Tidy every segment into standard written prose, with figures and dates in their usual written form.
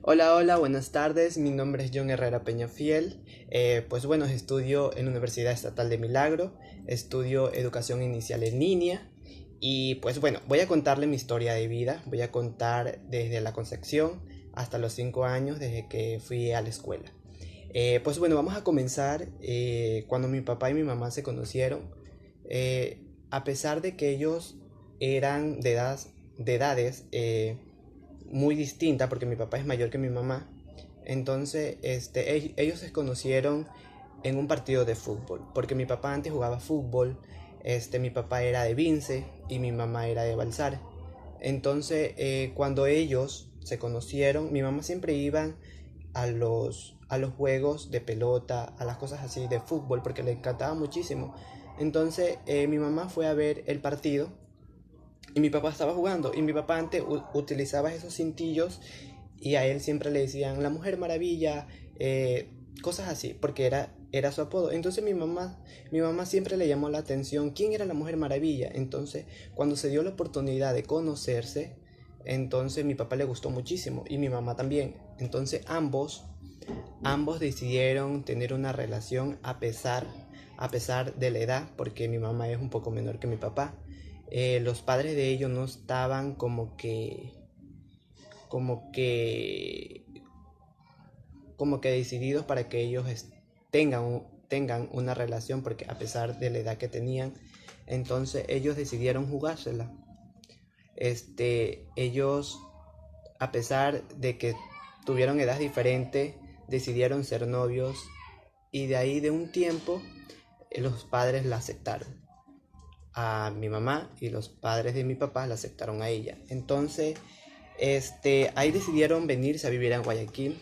Hola, hola, buenas tardes. Mi nombre es John Herrera Peñafiel. Pues bueno, estudio en la Universidad Estatal de Milagro, estudio educación inicial en línea y pues bueno, voy a contarle mi historia de vida. Voy a contar desde la concepción hasta los 5 años desde que fui a la escuela. Pues bueno, vamos a comenzar cuando mi papá y mi mamá se conocieron. A pesar de que ellos eran de edades muy distintas, porque mi papá es mayor que mi mamá, entonces ellos se conocieron en un partido de fútbol, porque mi papá antes jugaba fútbol, mi papá era de Vince y mi mamá era de Balsar. Entonces, cuando ellos se conocieron, mi mamá siempre iba a los juegos de pelota, a las cosas así de fútbol, porque le encantaba muchísimo. Entonces, mi mamá fue a ver el partido y mi papá estaba jugando. Y mi papá antes utilizaba esos cintillos y a él siempre le decían la Mujer Maravilla, cosas así, porque era su apodo. Entonces mi mamá siempre le llamó la atención quién era la Mujer Maravilla. Entonces, cuando se dio la oportunidad de conocerse, entonces mi papá le gustó muchísimo y mi mamá también. Entonces ambos decidieron tener una relación a pesar de la edad, porque mi mamá es un poco menor que mi papá. Los padres de ellos no estaban como que, como que decididos para que ellos tengan una relación, porque a pesar de la edad que tenían, entonces ellos decidieron jugársela. Ellos, a pesar de que tuvieron edad diferente, decidieron ser novios y de ahí de un tiempo los padres la aceptaron a mi mamá y los padres de mi papá la aceptaron a ella. Entonces, ahí decidieron venirse a vivir a Guayaquil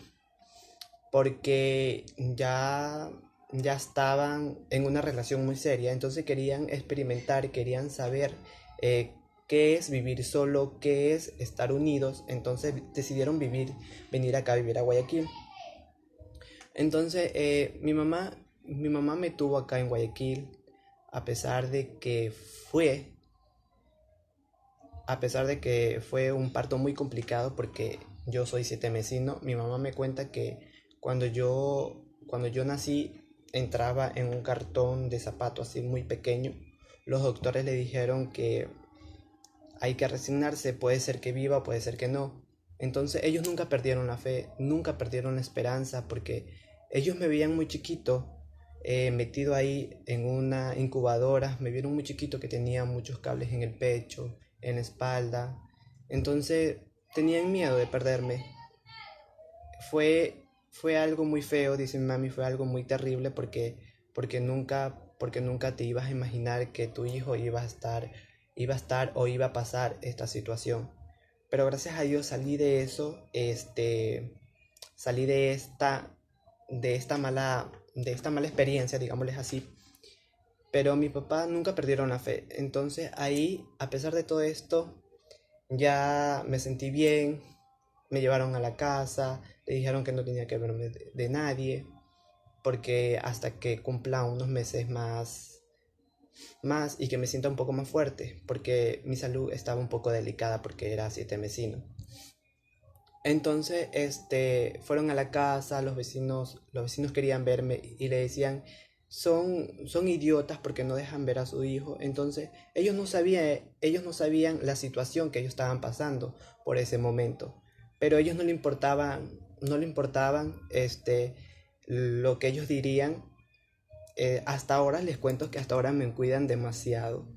porque ya estaban en una relación muy seria, entonces querían experimentar, querían saber qué es vivir solo, qué es estar unidos, entonces decidieron venir acá a vivir a Guayaquil. Entonces, mi mamá me tuvo acá en Guayaquil, a pesar de que fue, a pesar de que fue un parto muy complicado porque yo soy siete mesino. Mi mamá me cuenta que cuando yo nací entraba en un cartón de zapato así muy pequeño. Los doctores le dijeron que hay que resignarse, puede ser que viva, puede ser que no. Entonces ellos nunca perdieron la fe, nunca perdieron la esperanza, porque ellos me veían muy chiquito, metido ahí en una incubadora, me vieron muy chiquito que tenía muchos cables en el pecho, en la espalda. Entonces tenían miedo de perderme. Fue algo muy feo, dice mi mami, fue algo muy terrible porque nunca te ibas a imaginar que tu hijo iba a estar o iba a pasar esta situación. Pero gracias a Dios salí de eso, salí de esta mala experiencia, digámosles así. Pero mi papá nunca perdieron la fe. Entonces ahí, a pesar de todo esto, ya me sentí bien, me llevaron a la casa, le dijeron que no tenía que verme de nadie, porque hasta que cumpla unos meses más y que me sienta un poco más fuerte, porque mi salud estaba un poco delicada porque era siete mesino. Entonces, fueron a la casa, los vecinos querían verme y le decían, son idiotas porque no dejan ver a su hijo. Entonces, ellos no sabían la situación que ellos estaban pasando por ese momento, pero ellos no le importaban, lo que ellos dirían. Hasta ahora les cuento que hasta ahora me cuidan demasiado,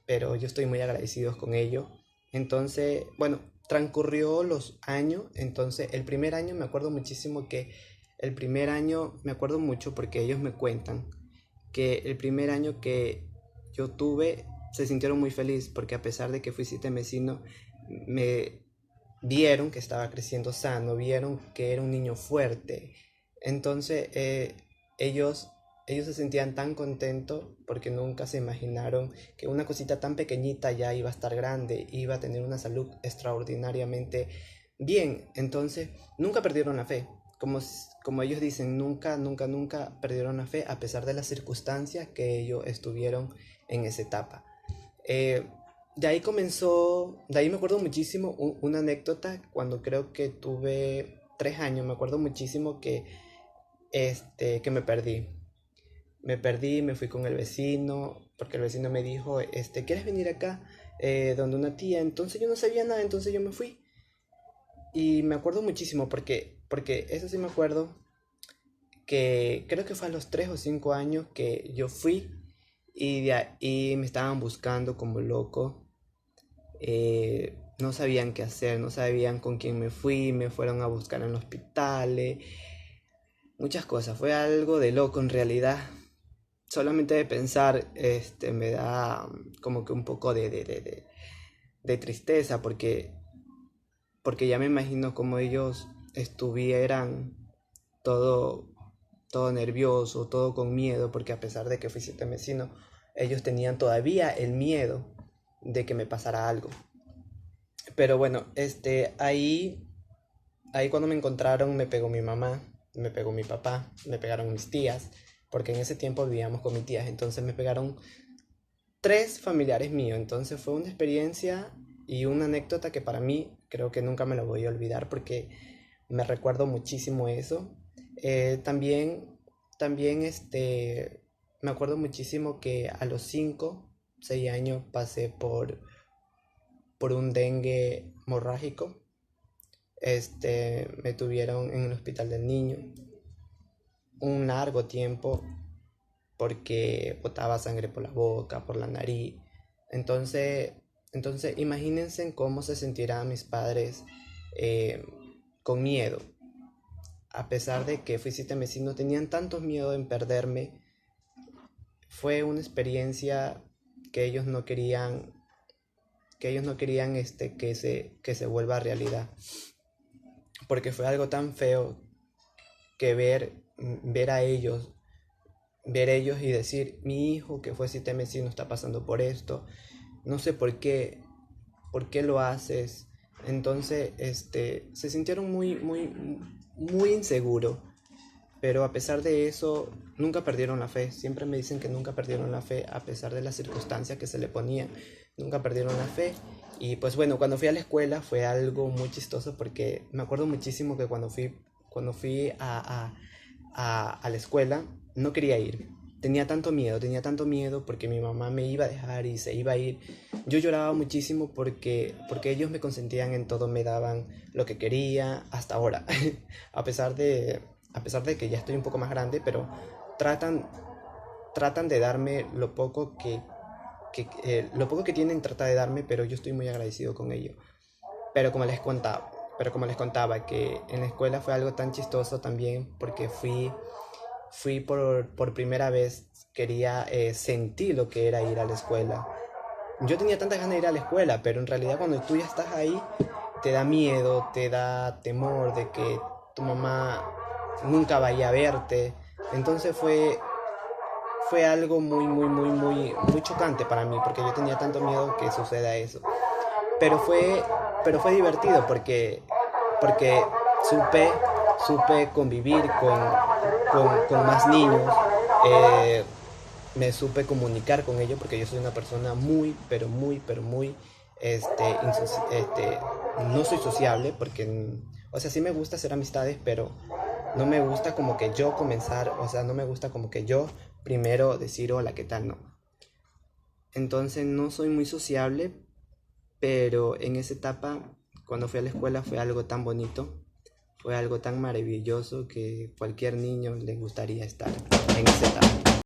pero yo estoy muy agradecido con ello. Entonces, bueno, transcurrió los años. Entonces el primer año me acuerdo muchísimo que el primer año me acuerdo mucho porque ellos me cuentan que el primer año que yo tuve se sintieron muy feliz porque a pesar de que fui siete mesino, me vieron que estaba creciendo sano, vieron que era un niño fuerte. Entonces, ellos, ellos se sentían tan contentos porque nunca se imaginaron que una cosita tan pequeñita ya iba a estar grande, iba a tener una salud extraordinariamente bien. Entonces, nunca perdieron la fe. Como ellos dicen, nunca, nunca, nunca perdieron la fe a pesar de las circunstancias que ellos estuvieron en esa etapa. Eh, de ahí me acuerdo muchísimo una anécdota cuando creo que tuve 3 años, me acuerdo muchísimo que me perdí. Me perdí, me fui con el vecino, porque el vecino me dijo, ¿quieres venir acá? Donde una tía. Entonces yo no sabía nada, entonces yo me fui. Y me acuerdo muchísimo porque eso sí me acuerdo que creo que fue a los 3 o 5 años que yo fui y de ahí me estaban buscando como loco. No sabían qué hacer, no sabían con quién me fui, me fueron a buscar en el hospital, muchas cosas. Fue algo de loco en realidad. Solamente de pensar, me da como que un poco de tristeza porque ya me imagino cómo ellos estuvieran todo, todo nervioso, todo con miedo, porque a pesar de que fui siete vecino, ellos tenían todavía el miedo de que me pasara algo. Pero bueno, ahí cuando me encontraron me pegó mi mamá, me pegó mi papá, me pegaron mis tías, porque en ese tiempo vivíamos con mis tías, entonces me pegaron 3 familiares míos, entonces fue una experiencia y una anécdota que para mí creo que nunca me la voy a olvidar porque me recuerdo muchísimo eso. También me acuerdo muchísimo que a los 5 6 años pasé por un dengue hemorrágico. Me tuvieron en el hospital del niño un largo tiempo porque botaba sangre por la boca, por la nariz. Entonces, entonces imagínense cómo se sentirán mis padres eh, con miedo. A pesar de que fui sitemesino, tenían tanto miedo en perderme. Fue una experiencia que ellos no querían, que se vuelva realidad. Porque fue algo tan feo que ver ellos y decir, mi hijo que fue sitemesino está pasando por esto, no sé por qué lo haces. Entonces, se sintieron muy inseguros, pero a pesar de eso, nunca perdieron la fe. Siempre me dicen que nunca perdieron la fe, a pesar de las circunstancias que se le ponían, nunca perdieron la fe. Y pues bueno, cuando fui a la escuela fue algo muy chistoso porque me acuerdo muchísimo que cuando fui a la escuela, no quería ir. Tenía tanto miedo porque mi mamá me iba a dejar y se iba a ir. Yo lloraba muchísimo porque ellos me consentían en todo, me daban lo que quería hasta ahora. a pesar de, a pesar de que ya estoy un poco más grande, pero tratan, tratan de darme lo poco que tienen, trata de darme, pero yo estoy muy agradecido con ellos. Pero como les contaba que en la escuela fue algo tan chistoso también porque fui por primera vez, quería sentir lo que era ir a la escuela. Yo tenía tantas ganas de ir a la escuela, pero en realidad cuando tú ya estás ahí, te da miedo, te da temor de que tu mamá nunca vaya a verte. Entonces fue algo muy chocante para mí, porque yo tenía tanto miedo que suceda eso. Pero fue divertido porque supe, supe convivir con más niños, eh, me supe comunicar con ellos porque yo soy una persona muy, no soy sociable porque, o sea, sí me gusta hacer amistades, pero no me gusta como que yo comenzar, o sea, no me gusta como que yo primero decir hola, ¿qué tal? No. Entonces no soy muy sociable, pero en esa etapa, cuando fui a la escuela, fue algo tan bonito, fue algo tan maravilloso que cualquier niño le gustaría estar en esa etapa.